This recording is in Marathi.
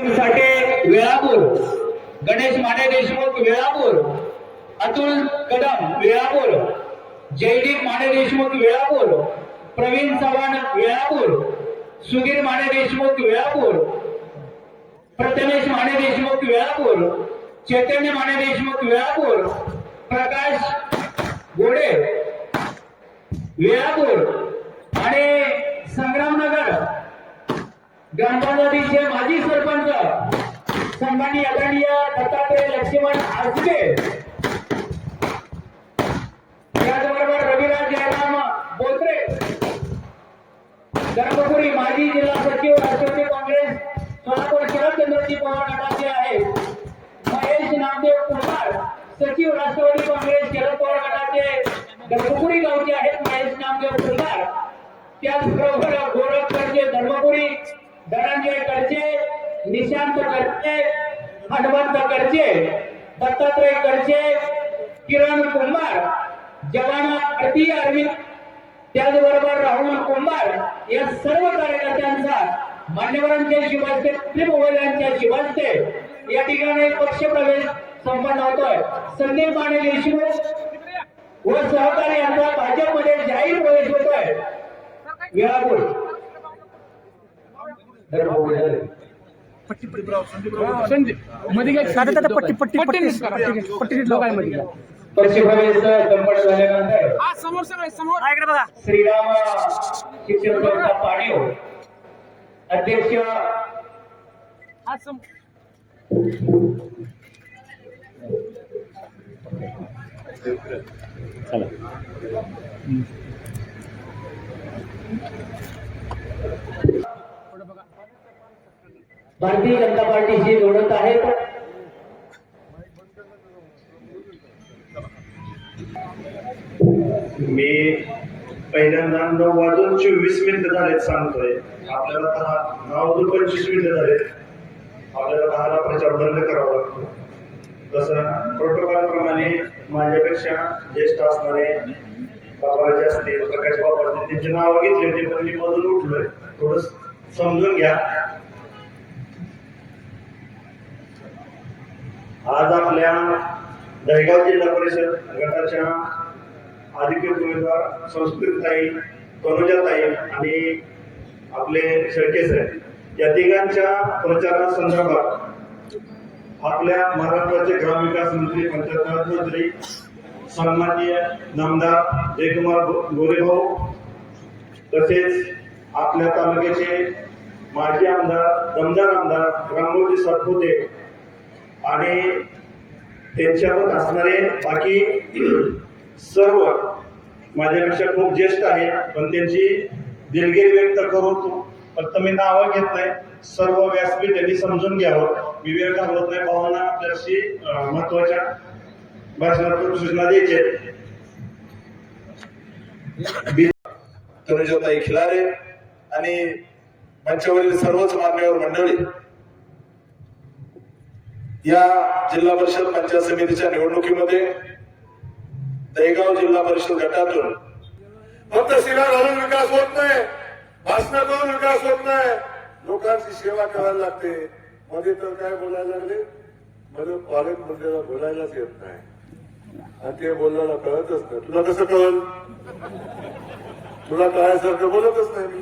साठे वेळापूर, गणेश माने देशमुख वेळापूर, अतुल कदम वेळापूर, जयदीप माने देशमुख वेळापूर, प्रवीण चव्हाण वेळापूर, सुधीर माने देशमुख वेळापूर, प्रथमेश माने देशमुख वेळापूर, चैतन्य माने देशमुख वेळापूर, प्रकाश गोडे वेळापूर आणि संग्रामनगर ग्रामपंचायतीचे माजी सरपंच सन्माननीय आदरणीय दत्तात्रय लक्ष्मण आसगे, त्याचबरोबर रविराज जयराम बोत्रे, धर्मपुरी माजी जिल्हा सचिव राष्ट्रवादी काँग्रेस सोलापूर शरदचंद्रजी पवार गटाचे आहेत, महेश नामदेव कुमार सचिव राष्ट्रवादी काँग्रेस शरद पवार गटाचे धर्मपुरी गावचे आहेत महेश नामदेव कुमार, त्याचबरोबर गोरख करचे धर्मपुरी, धनंजय करचे, निशांत करचे, हनुमंत करचे, दत्तात्रय करचे, किरण कुंभार, जवान भारती अरविंद, त्याचबरोबर राहुल कुंभार या सर्व कार्यकर्त्यांचा मान्यवरांच्या शिवास्ते त्रिभुवनांच्या शिवास्ते या ठिकाणी पक्षप्रवेश संपन्न होतोय। संदीप माने देशमुख व सहकारी यांचा भाजपमध्ये जाहीर प्रवेश होतोय। वेळापूर पक्षप्रवेश संपन्न झाल्यानंतर श्रीराम शिक्षण संस्था पाणीव अध्यक्ष भारतीय जनता पार्टीशी जोडत आहेत। मी पहिल्यांदा 9:24 झालेत सांगतोय, आपल्याला 9:25 झालेत, आपल्याला 10ला प्रचार बंद करावा लागतो। तसं प्रोटोकॉल प्रमाणे माझ्यापेक्षा ज्येष्ठ असणारे बाबाजी असतील, प्रकाश बाबा असतील, त्यांची नावं घेतली होती, पण मी मधून उठलोय, थोडं समजून घ्या। आज आपल्या दहेगाव जिल्हा परिषद गटाच्या अधिकृत उमेदवार संस्कृतताई, तनुजाताई आणि आपले शेळके साहेब या तिघांच्या प्रचारासंदर्भात आपल्या महाराष्ट्राचे ग्रामविकास मंत्री, पंचायत राज मंत्री सन्माननीय नामदार जयकुमार गोरेभाऊ, तसेच आपल्या तालुक्याचे माजी आमदार, दमदार आमदार रामोजी सातपुते आणि त्यांच्यावर असणारे बाकी सर्व माझ्यापेक्षा खूप ज्येष्ठ आहेत, पण त्यांची दिलगिरी व्यक्त करून फक्त मी नावं घेत नाही, सर्व व्यासपीठ त्यांनी समजून घ्यावं। मी वेळ घालवत नाही, भावना आपल्याशी महत्वाच्या भाषणातून सूचना द्यायच्या। तनुजाताई खिलारे आणि मंचावरील सर्वच मान्यवर मंडळी, या जिल्हा परिषद पंचायत समितीच्या निवडणुकीमध्ये दहेगाव जिल्हा परिषद गटातून फक्त शिला घालून विकास होत नाही, भाषण करून विकास होत नाही, लोकांची सेवा करायला लागते। मध्ये तर काय बोलायला लागले, मध्ये पालकमंत्र्याला बोलायलाच येत नाही आणि ते बोलायला कळतच नाही। तुला कसं कळलं? तुला कळायसारखं बोलतच नाही मी।